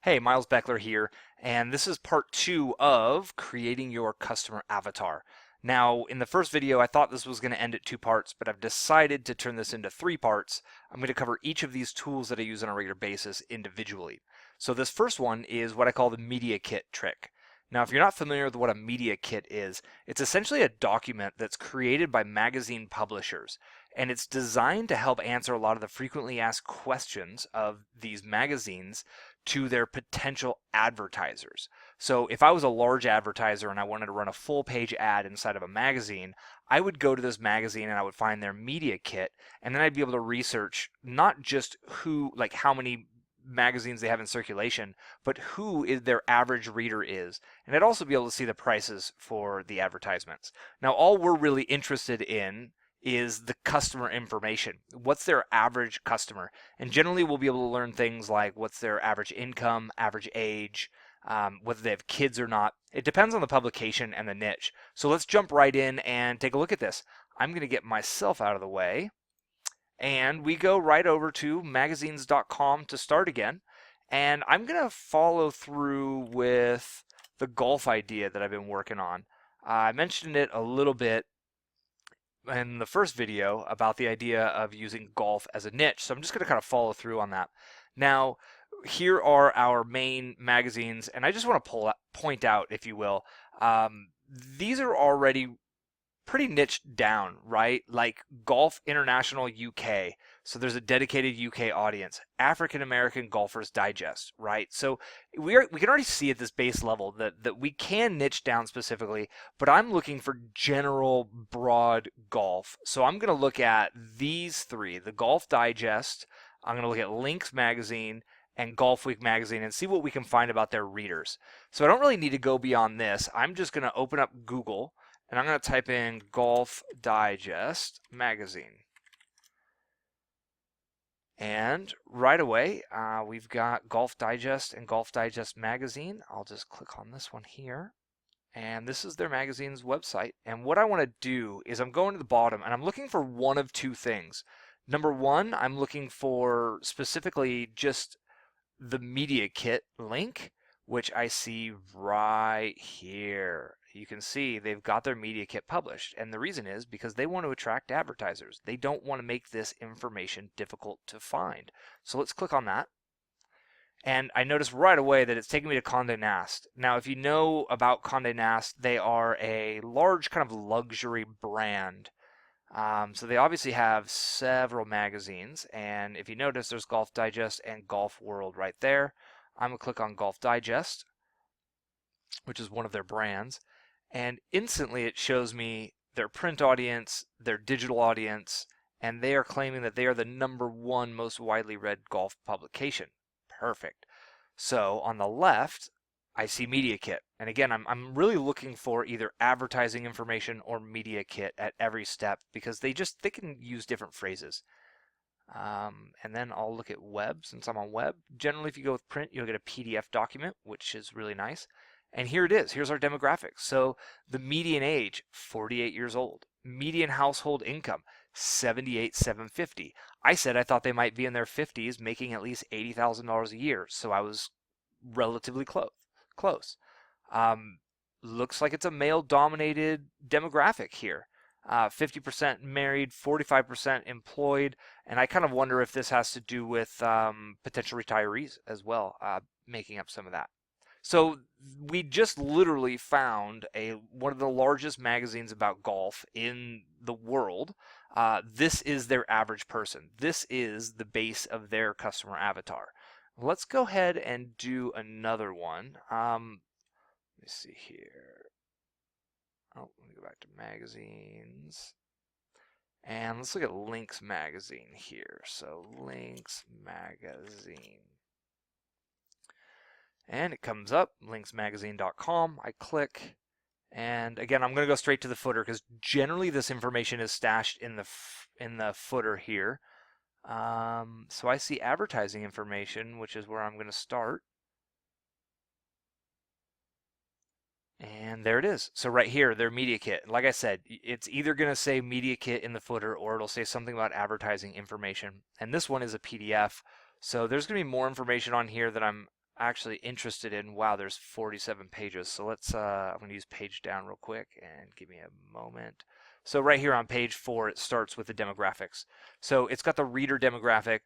Hey, Miles Beckler here, and this is part 2 of creating your customer avatar. Now, in the first video, I thought this was going to end at 2 parts, but I've decided to turn this into 3 parts. I'm going to cover each of these tools that I use on a regular basis individually. So this first one is what I call the media kit trick. Now, if you're not familiar with what a media kit is, it's essentially a document that's created by magazine publishers, and it's designed to help answer a lot of the frequently asked questions of these magazines to their potential advertisers. So if I was a large advertiser and I wanted to run a full page ad inside of a magazine, I would go to this magazine and I would find their media kit, and then I'd be able to research not just how many magazines they have in circulation, but their average reader is. And I'd also be able to see the prices for the advertisements. Now, all we're really interested in is the customer information. What's their average customer? And generally we'll be able to learn things like what's their average income, average age, whether they have kids or not. It depends on the publication and the niche. So let's jump right in and take a look at this. I'm going to get myself out of the way, and we go right over to magazines.com to start again. And I'm going to follow through with the golf idea that I've been working on. I mentioned it a little bit in the first video about the idea of using golf as a niche. So I'm just going to kind of follow through on that. Now, here are our main magazines, and I just want to point out, if you will, these are already pretty niched down, right? Like Golf International UK. So there's a dedicated UK audience. African American Golfers Digest, right? So we can already see at this base level that we can niche down specifically, but I'm looking for general broad golf. So I'm going to look at these three, the Golf Digest, I'm going to look at Links Magazine, and Golf Week Magazine, and see what we can find about their readers. So I don't really need to go beyond this. I'm just going to open up Google, and I'm going to type in Golf Digest Magazine. And right away, we've got Golf Digest and Golf Digest Magazine. I'll just click on this one here. And this is their magazine's website. And what I want to do is I'm going to the bottom, and I'm looking for one of two things. Number one, I'm looking for specifically just the media kit link, which I see right here. You can see they've got their media kit published, and the reason is because they want to attract advertisers. They don't want to make this information difficult to find. So let's click on that. And I notice right away that it's taking me to Condé Nast. Now, if you know about Condé Nast, they are a large kind of luxury brand. So they obviously have several magazines, and if you notice, there's Golf Digest and Golf World right there. I'm going to click on Golf Digest, which is one of their brands, and instantly it shows me their print audience, their digital audience, and they are claiming that they are the #1 most widely read golf publication. Perfect. So on the left, I see Media Kit. And again, I'm really looking for either advertising information or Media Kit at every step because they can use different phrases. And then I'll look at web since I'm on web. Generally, if you go with print, you'll get a PDF document, which is really nice. And here it is. Here's our demographics. So the median age, 48 years old. Median household income, 78,750. I said I thought they might be in their 50s, making at least $80,000 a year. So I was relatively close. Looks like it's a male-dominated demographic here. 50% married, 45% employed, and I kind of wonder if this has to do with potential retirees as well, making up some of that. So we just literally found one of the largest magazines about golf in the world. This is their average person. This is the base of their customer avatar. Let's go ahead and do another one. Let me see here. Oh, let me go back to magazines. And let's look at Links Magazine here. So Links Magazine. And it comes up, linksmagazine.com. I click, and again, I'm going to go straight to the footer because generally this information is stashed in the footer here. So I see advertising information, which is where I'm going to start. And there it is. So right here, their media kit. Like I said, it's either going to say media kit in the footer or it'll say something about advertising information. And this one is a PDF. So there's going to be more information on here that I'm actually interested in. Wow, there's 47 pages. So let's, I'm going to use page down real quick and give me a moment. So right here on page 4, it starts with the demographics. So it's got the reader demographic,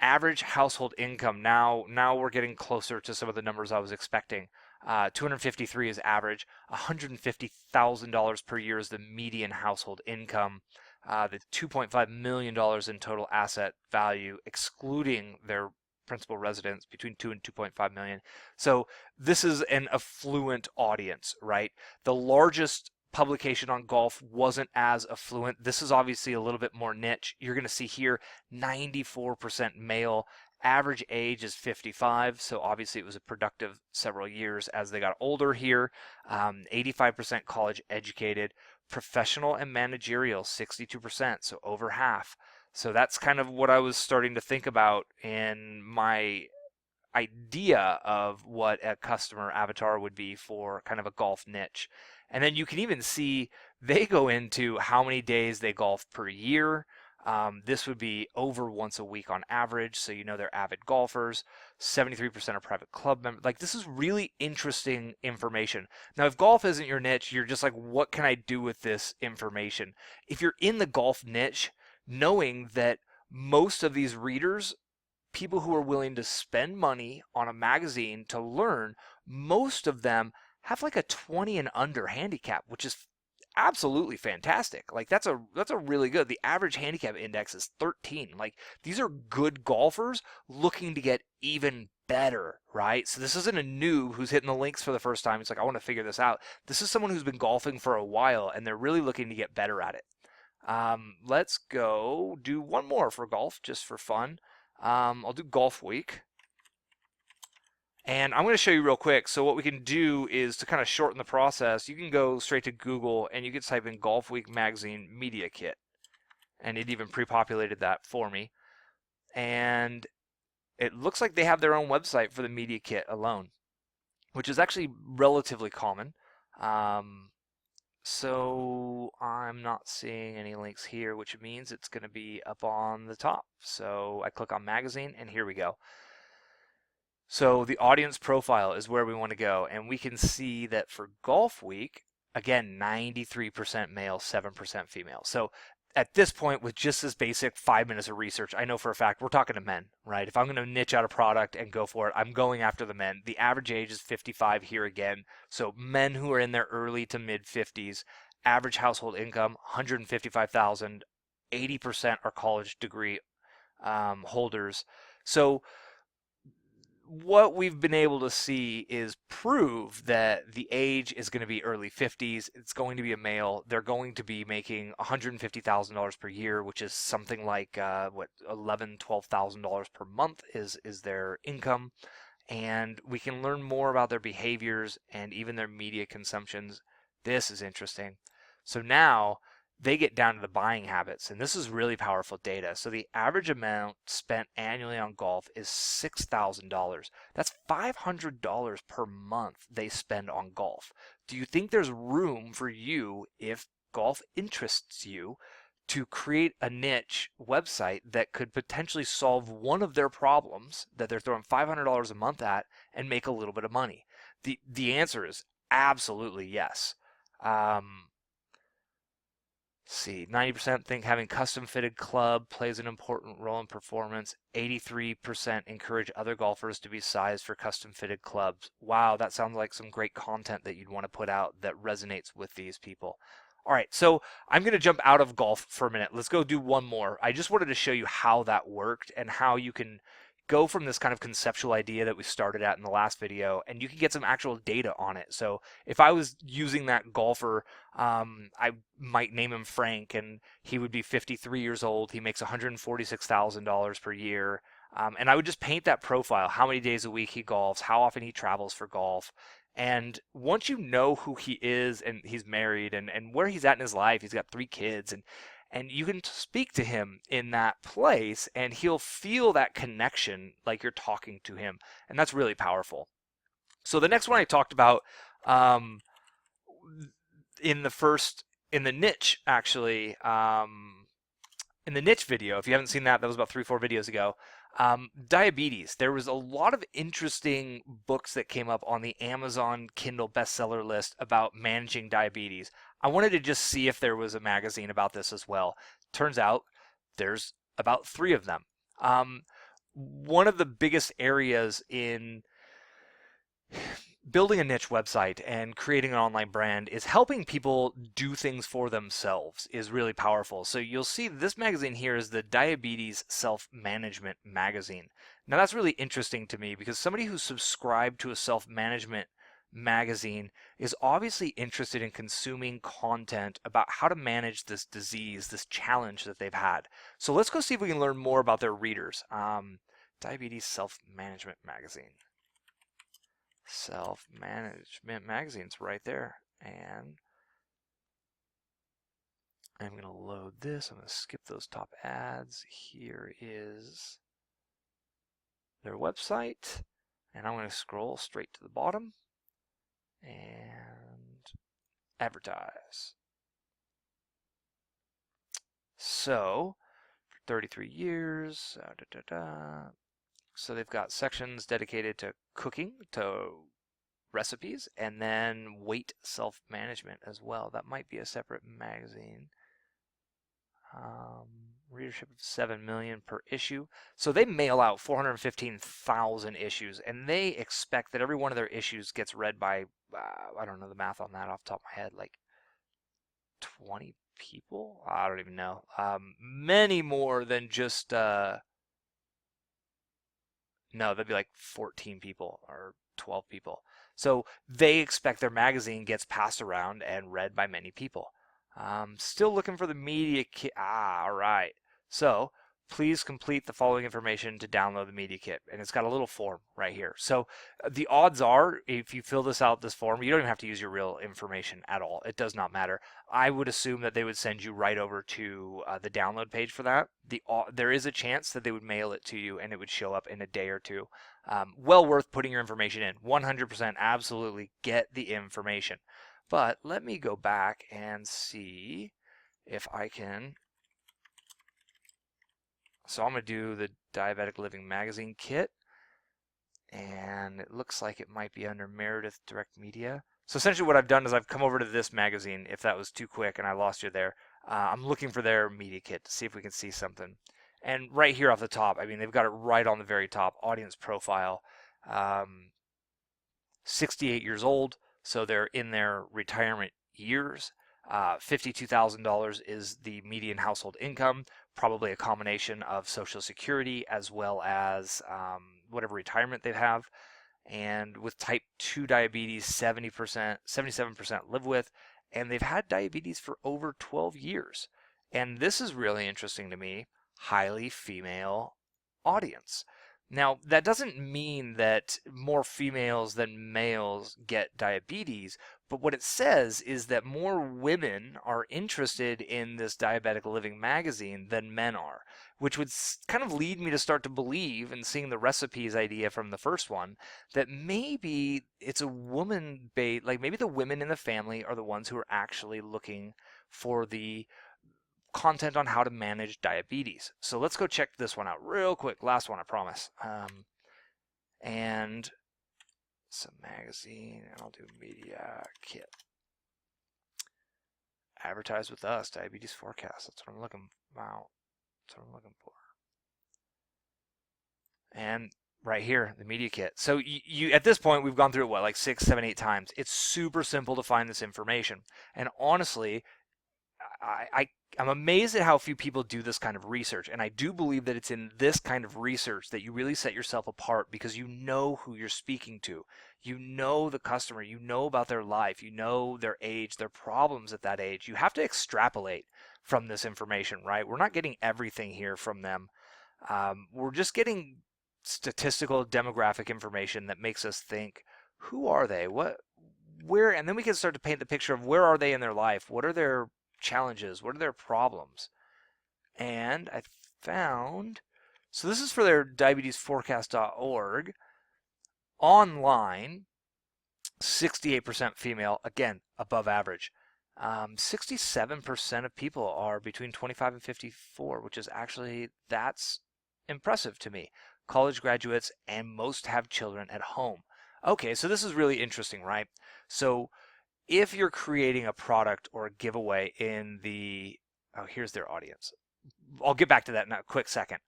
average household income. Now we're getting closer to some of the numbers I was expecting. 253 is average. $150,000 per year is the median household income. The $2.5 million in total asset value, excluding their principal residence, between 2 and 2.5 million. So this is an affluent audience, right? The largest publication on golf wasn't as affluent. This is obviously a little bit more niche. You're going to see here 94% male. Average age is 55, so obviously it was a productive several years as they got older here. 85% college educated. Professional and managerial, 62%, so over half. So that's kind of what I was starting to think about in my idea of what a customer avatar would be for kind of a golf niche. And then you can even see they go into how many days they golf per year. This would be over once a week on average, so you know they're avid golfers. 73% are private club members. Like, this is really interesting information. Now, if golf isn't your niche, you're just like, what can I do with this information? If you're in the golf niche, knowing that most of these readers, people who are willing to spend money on a magazine to learn, most of them have like a 20 and under handicap, which is absolutely fantastic. Like, that's a really good. The average handicap index is 13. Like, these are good golfers looking to get even better, right? So this isn't a noob who's hitting the links for the first time. It's like, I want to figure this out. This is someone who's been golfing for a while and they're really looking to get better at it. Let's go do one more for golf just for fun. I'll do Golf Week. And I'm going to show you real quick. So what we can do is to kind of shorten the process, you can go straight to Google and you can type in Golf Week Magazine Media Kit. And it even pre-populated that for me. And it looks like they have their own website for the media kit alone, which is actually relatively common. So I'm not seeing any links here, which means it's going to be up on the top. So I click on magazine and here we go. So the audience profile is where we want to go. And we can see that for Golf Week, again, 93% male, 7% female. So at this point, with just this basic 5 minutes of research, I know for a fact we're talking to men, right? If I'm going to niche out a product and go for it, I'm going after the men. The average age is 55 here again. So men who are in their early to mid 50s, average household income, 155,000, 80% are college degree holders. So what we've been able to see is prove that the age is going to be early 50s. It's going to be a male. They're going to be making $150,000 per year, which is something like $11,000, $12,000 per month is their income. And we can learn more about their behaviors and even their media consumptions. This is interesting. So now they get down to the buying habits, and this is really powerful data. So the average amount spent annually on golf is $6,000. That's $500 per month they spend on golf. Do you think there's room for you, if golf interests you, to create a niche website that could potentially solve one of their problems that they're throwing $500 a month at and make a little bit of money? The answer is absolutely yes. See, 90% think having custom fitted club plays an important role in performance. 83% encourage other golfers to be sized for custom fitted clubs. Wow, that sounds like some great content that you'd want to put out that resonates with these people. All right, so I'm going to jump out of golf for a minute. Let's go do one more. I just wanted to show you how that worked and how you can go from this kind of conceptual idea that we started at in the last video, and you can get some actual data on it. So if I was using that golfer, I might name him Frank, and he would be 53 years old. He makes $146,000 per year. And I would just paint that profile, how many days a week he golfs, how often he travels for golf. And once you know who he is, and he's married, and where he's at in his life, he's got 3 kids, and you can speak to him in that place and he'll feel that connection like you're talking to him. And that's really powerful. So the next one I talked about in the niche, actually, in the niche video, if you haven't seen that, that was about 3-4 videos ago. Diabetes. There was a lot of interesting books that came up on the Amazon Kindle bestseller list about managing diabetes. I wanted to just see if there was a magazine about this as well. Turns out there's about 3 of them. One of the biggest areas in building a niche website and creating an online brand is helping people do things for themselves is really powerful. So you'll see this magazine here is the Diabetes Self-Management Magazine. Now that's really interesting to me because somebody who's subscribed to a self-management magazine is obviously interested in consuming content about how to manage this disease, this challenge that they've had. So let's go see if we can learn more about their readers. Diabetes Self-Management Magazine. Self-Management Magazine's right there. And I'm going to load this. I'm going to skip those top ads. Here is their website. And I'm going to scroll straight to the bottom and advertise. So, for 33 years, so they've got sections dedicated to cooking, to recipes, and then weight self-management as well. That might be a separate magazine. Readership of 7 million per issue. So they mail out 415,000 issues, and they expect that every one of their issues gets read by, I don't know the math on that off the top of my head, like 20 people? I don't even know. Many more than just, no, that'd be like 14 people or 12 people. So they expect their magazine gets passed around and read by many people. Still looking for the media kit. All right. So please complete the following information to download the media kit. And it's got a little form right here. So the odds are, if you fill this out, this form, you don't even have to use your real information at all. It does not matter. I would assume that they would send you right over to the download page for that. There is a chance that they would mail it to you and it would show up in a day or two. Well worth putting your information in. 100% absolutely get the information. But let me go back and see if I can. So I'm going to do the Diabetic Living Magazine kit. And it looks like it might be under Meredith Direct Media. So essentially what I've done is I've come over to this magazine, if that was too quick and I lost you there. I'm looking for their media kit to see if we can see something. And right here off the top, I mean, they've got it right on the very top, audience profile. 68 years old, so they're in their retirement years. $52,000 is the median household income, probably a combination of Social Security as well as whatever retirement they have. And with type 2 diabetes, 70%, 77% live with, and they've had diabetes for over 12 years. And this is really interesting to me, highly female audience. Now, that doesn't mean that more females than males get diabetes, but what it says is that more women are interested in this Diabetic Living magazine than men are, which would kind of lead me to start to believe, and seeing the recipes idea from the first one, that maybe it's a woman based, like maybe the women in the family are the ones who are actually looking for the content on how to manage diabetes. So let's go check this one out real quick. Last one, I promise. And some magazine, and I'll do media kit. Advertise with us, diabetes forecast. That's what I'm looking. Wow, that's what I'm looking for. And right here, the media kit. So you at this point, we've gone through it, what, like 6, 7, 8 times. It's super simple to find this information. And honestly, I'm amazed at how few people do this kind of research, and I do believe that it's in this kind of research that you really set yourself apart, because you know who you're speaking to. You know the customer, you know about their life, you know their age, their problems at that age. You have to extrapolate from this information, right? We're not getting everything here from them. We're just getting statistical demographic information that makes us think, who are they? Where? And then we can start to paint the picture of where are they in their life? What are their challenges? What are their problems? And I found, so this is for their diabetesforecast.org. Online, 68% female, again, above average. 67% of people are between 25 and 54, which is actually, that's impressive to me. College graduates and most have children at home. Okay, so this is really interesting, right? So if you're creating a product or a giveaway in the, oh, here's their audience. I'll get back to that in a quick second.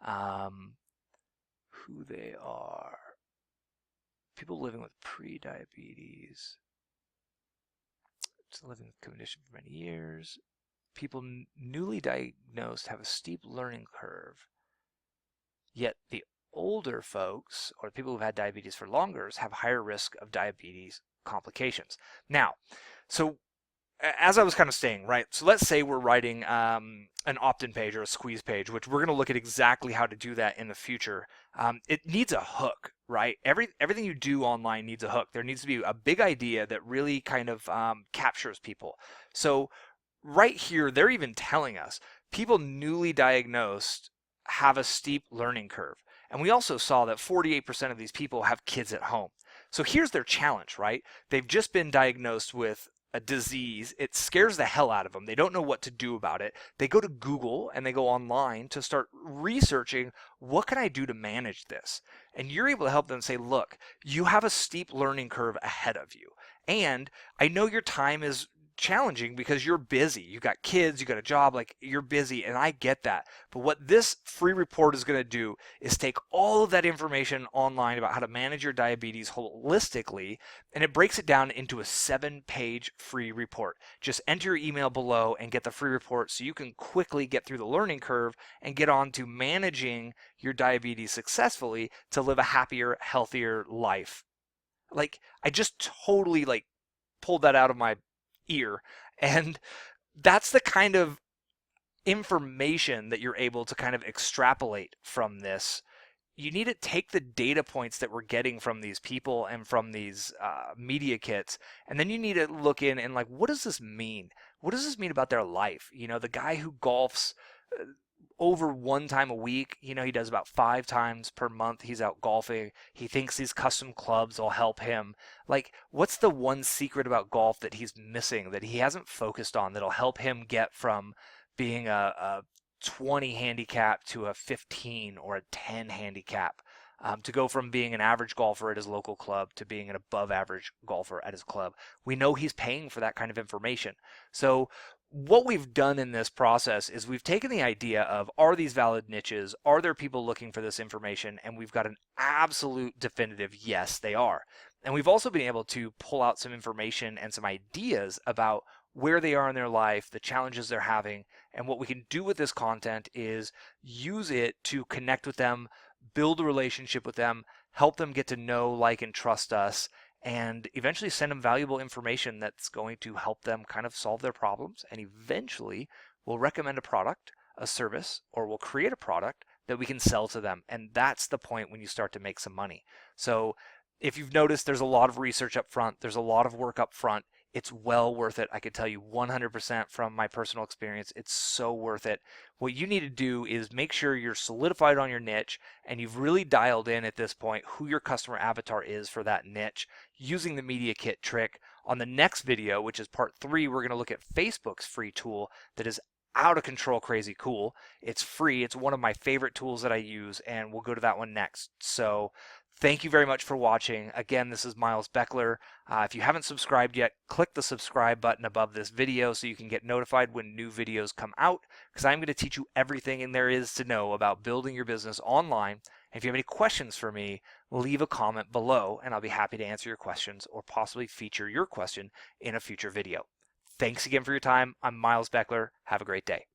Who they are. People living with pre-diabetes, living with condition for many years. People newly diagnosed have a steep learning curve. Yet the older folks, or people who've had diabetes for longer, have higher risk of diabetes complications. Now, so as I was kind of saying, right? So let's say we're writing an opt-in page or a squeeze page, which we're going to look at exactly how to do that in the future. It needs a hook, right? Everything you do online needs a hook. There needs to be a big idea that really kind of captures people. So right here, they're even telling us people newly diagnosed have a steep learning curve. And we also saw that 48% of these people have kids at home. So here's their challenge, right? They've just been diagnosed with a disease. It scares the hell out of them. They don't know what to do about it. They go to Google and they go online to start researching, what can I do to manage this? And you're able to help them say, look, you have a steep learning curve ahead of you. And I know your time is challenging because you're busy. You got kids, you got a job, like you're busy, and I get that. But what this free report is going to do is take all of that information online about how to manage your diabetes holistically, and it breaks it down into a 7-page free report. Just enter your email below and get the free report so you can quickly get through the learning curve and get on to managing your diabetes successfully to live a happier, healthier life. Like, I just totally pulled that out of my ear, and that's the kind of information that you're able to kind of extrapolate from this. You need to take the data points that we're getting from these people and from these media kits, and then you need to look in and what does this mean? What does this mean about their life? The guy who golfs over 1 time a week, he does about 5 times per month he's out golfing. He thinks these custom clubs will help him. What's the one secret about golf that he's missing, that he hasn't focused on, that'll help him get from being a 20 handicap to a 15 or a 10 handicap, to go from being an average golfer at his local club to being an above average golfer at his club? We know he's paying for that kind of information. So what we've done in this process is we've taken the idea of, are these valid niches? Are there people looking for this information? And we've got an absolute definitive yes, they are. And we've also been able to pull out some information and some ideas about where they are in their life, the challenges they're having, and what we can do with this content is use it to connect with them, build a relationship with them, help them get to know, like, and trust us, and eventually send them valuable information that's going to help them kind of solve their problems. And eventually we'll recommend a product, a service, or we'll create a product that we can sell to them. And that's the point when you start to make some money. So if you've noticed, there's a lot of research up front, there's a lot of work up front. It's well worth it. I can tell you 100% from my personal experience, it's so worth it. What you need to do is make sure you're solidified on your niche and you've really dialed in at this point who your customer avatar is for that niche using the media kit trick. On the next video, which is part 3, we're going to look at Facebook's free tool that is out of control crazy cool. It's free. It's one of my favorite tools that I use, and we'll go to that one next. So thank you very much for watching. Again, this is Miles Beckler. If you haven't subscribed yet, click the subscribe button above this video so you can get notified when new videos come out, because I'm going to teach you everything there is to know about building your business online. And if you have any questions for me, leave a comment below and I'll be happy to answer your questions or possibly feature your question in a future video. Thanks again for your time. I'm Miles Beckler. Have a great day.